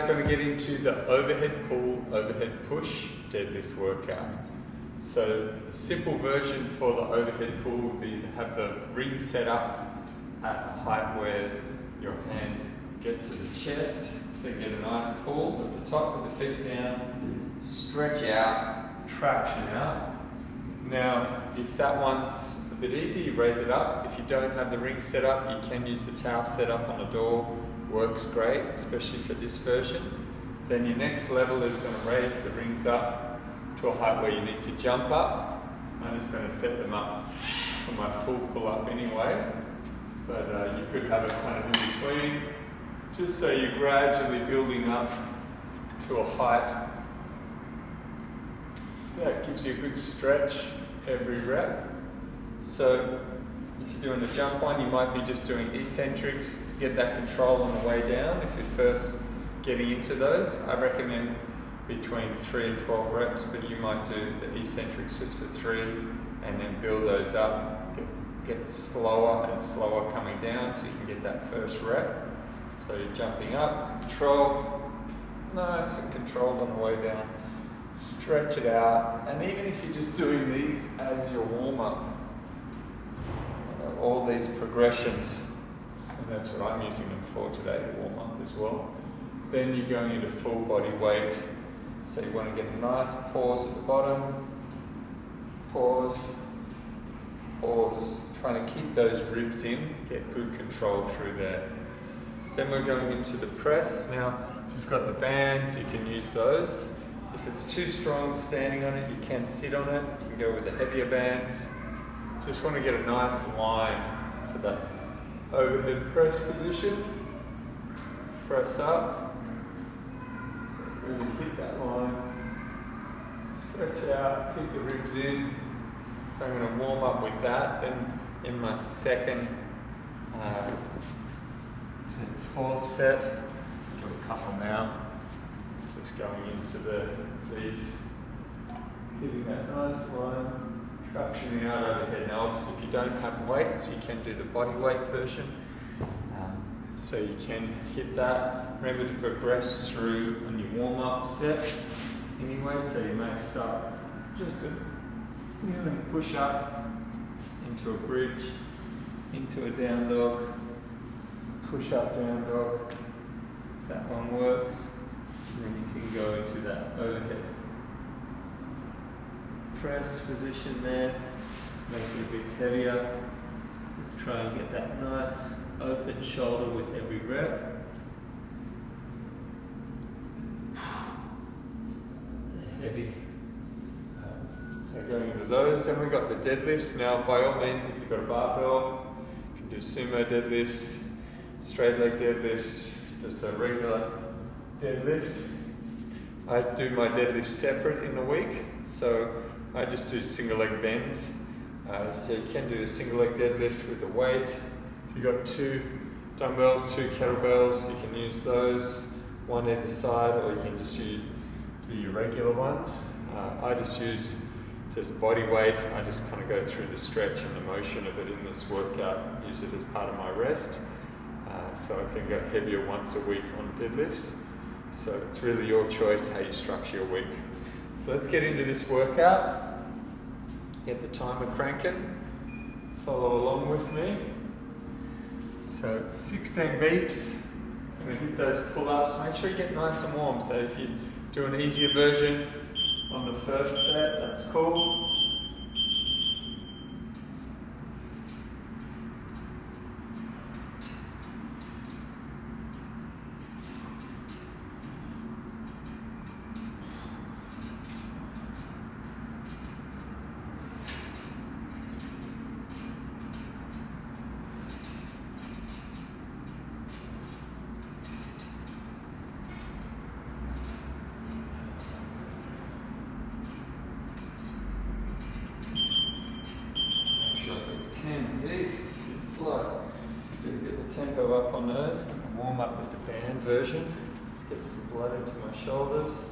guys, going to get into the overhead pull, overhead push deadlift workout. So the simple version for the overhead pull would be to have the ring set up at a height where your hands get to the chest, so you get a nice pull at the top with the feet down, stretch out, traction out. Now, if that one's a bit easy, you raise it up. If you don't have the ring set up, you can use the towel set up on a door. Works great, especially for this version. Then your next level is going to raise the rings up to a height where you need to jump up. I'm just going to set them up for my full pull up anyway, but you could have it kind of in between, just so you're gradually building up to a height that gives you a good stretch every rep. So if you're doing the jump one, you might be just doing eccentrics to get that control on the way down. If you're first getting into those, I recommend between 3 and 12 reps, but you might do the eccentrics just for 3 and then build those up, get slower and slower coming down till you can get that first rep. So you're jumping up, control, nice and controlled on the way down, stretch it out, and even if you're just doing these as your warm-up, all these progressions, and that's what I'm using them for today, to warm up as well. Then you're going into full body weight, so you want to get a nice pause at the bottom, pause, pause, trying to keep those ribs in, get good control through there. Then we're going into the press. Now, if you've got the bands, you can use those. If it's too strong standing on it, you can sit on it, you can go with the heavier bands. Just want to get a nice line for that overhead press position. Press up. So really hit that line. Stretch out, keep the ribs in. So I'm going to warm up with that. Then in my second to fourth set, do a couple now. Just going into these, hitting that nice line. Tractioning out overhead. Now obviously if you don't have weights, you can do the bodyweight version. So you can hit that. Remember to progress through on your warm-up set anyway, so you may start just a kneeling push-up into a bridge, into a down dog, push-up down dog, if that one works. And then you can go into that overhead press position there, make it a bit heavier. Just try and get that nice open shoulder with every rep. Heavy. So going into those, then we've got the deadlifts. Now by all means, if you've got a barbell, you can do sumo deadlifts, straight leg deadlifts, just a regular deadlift. I do my deadlifts separate in the week, so I just do single leg bends. So you can do a single leg deadlift with a weight. If you've got 2 dumbbells, 2 kettlebells, you can use those, one either side, or you can just do your regular ones. I just use body weight. I just kind of go through the stretch and the motion of it in this workout, use it as part of my rest. So I can go heavier once a week on deadlifts. So it's really your choice how you structure your week. So let's get into this workout. Get the timer cranking. Follow along with me. So it's 16 beeps. I'm going to hit those pull-ups. Make sure you get nice and warm. So if you do an easier version on the first set, that's cool. Geez, a bit slow. Get the tempo up on those. Warm up with the band version. Just get some blood into my shoulders.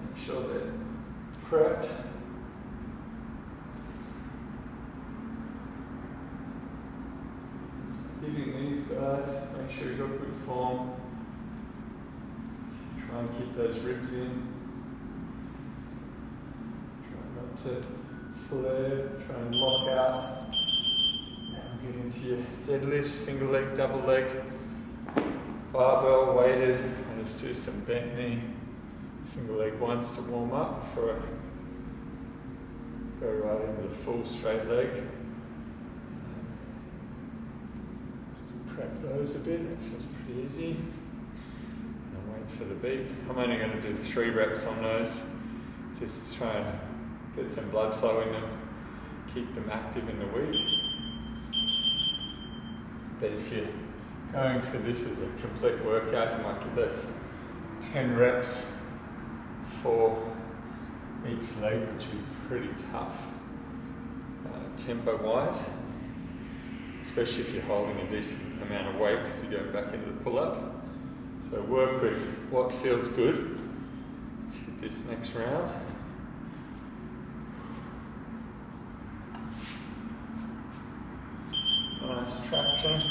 Make sure they're prepped. Hitting these guys. Make sure you've got good form. Try and keep those ribs in. Try not to flare. Try and lock out. And get into your deadlift, single leg, double leg, barbell weighted. And just do some bent knee, single leg ones to warm up before I go right into the full straight leg. Just prep those a bit. That feels pretty easy. For the beat. I'm only going to do 3 reps on those, just try and get some blood flow in them, keep them active in the week. But if you're going for this as a complete workout, you might give those 10 reps for each leg, which would be pretty tough tempo wise, especially if you're holding a decent amount of weight because you're going back into the pull-up. So work with what feels good. Let's hit this next round. Nice traction.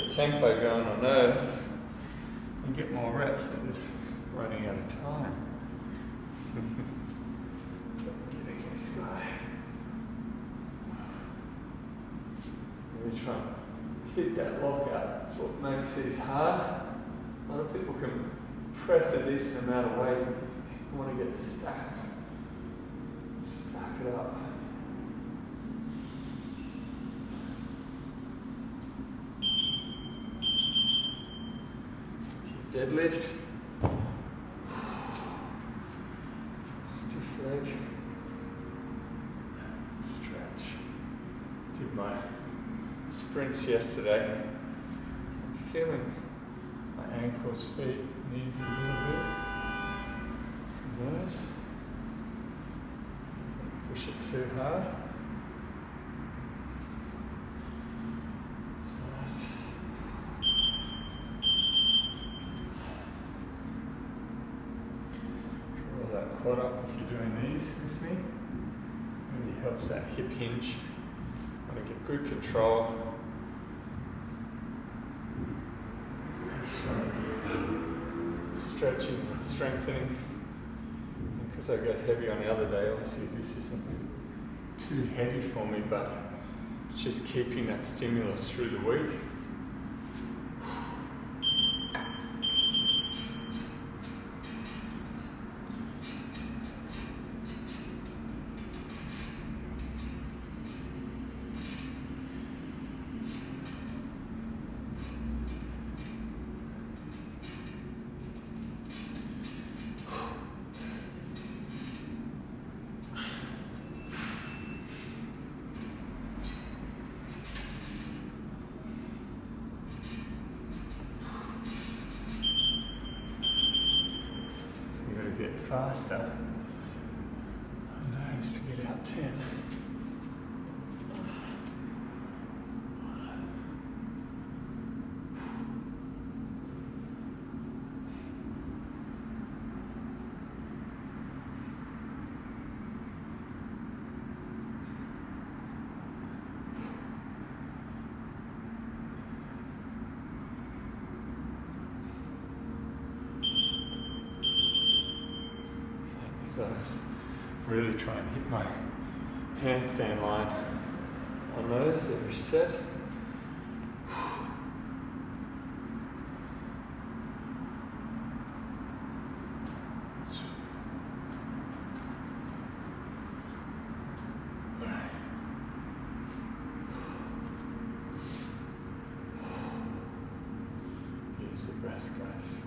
Tempo going on those and get more reps. I'm just running out of time. So I'm getting this guy. Really try and hit that lockout. That's what makes these hard. A lot of people can press a decent amount of weight. You want to get stacked. Stack it up. Deadlift, stiff leg, stretch. Did my sprints yesterday. I'm feeling my ankles, feet, knees a little bit. From those. Push it too hard. It's nice. Quad up if you're doing these with me. Really helps that hip hinge. Want to get good control. Stretching, strengthening. Because I got heavy on the other day, obviously this isn't too heavy for me, but it's just keeping that stimulus through the week. Faster on those to get out 10. Those. Really try and hit my handstand line on those every set. Use the breath, guys.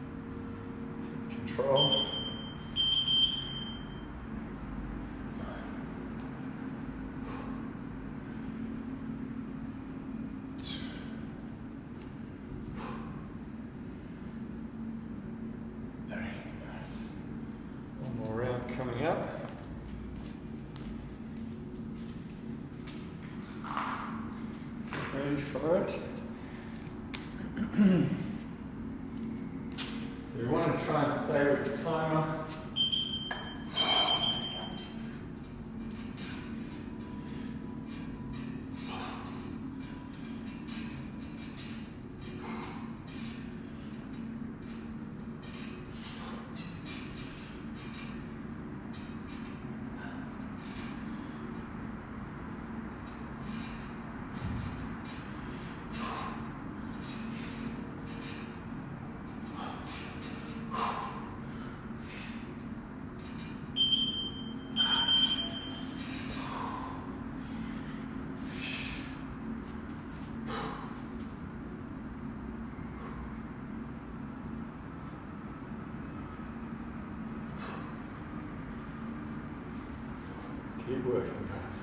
Take control. There. ready for it. So you want to try and stay with the timer. Keep working, guys.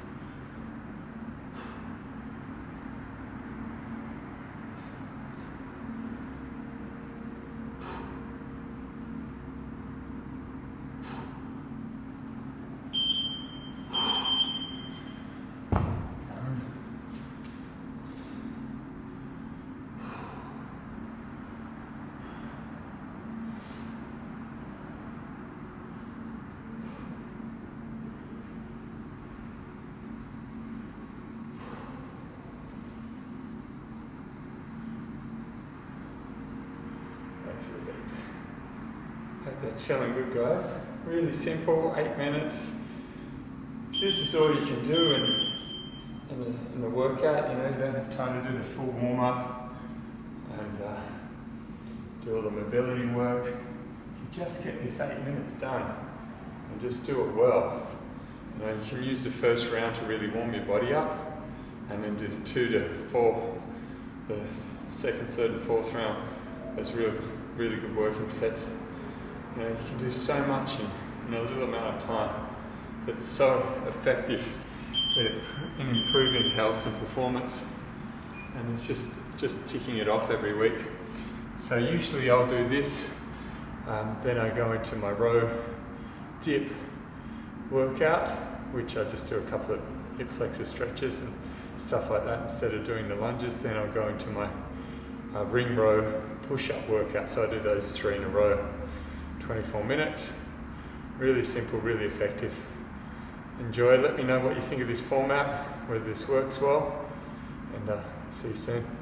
Hope that's feeling good, guys. Really simple, 8 minutes. If this is all you can do in the workout, you know, you don't have time to do the full warm-up and do all the mobility work. You just get this 8 minutes done and just do it well. You know, you can use the first round to really warm your body up and then do 2 to 4, the second, third and fourth round. That's really good working sets. You know, you can do so much in a little amount of time. That's so effective in improving health and performance. And it's just ticking it off every week. So usually I'll do this, then I go into my row dip workout, which I just do a couple of hip flexor stretches and stuff like that instead of doing the lunges. Then I'll go into my ring row push-up workout. So I do those 3 in a row, 24 minutes. Really simple, really effective. Enjoy. Let me know what you think of this format, whether this works well, and see you soon.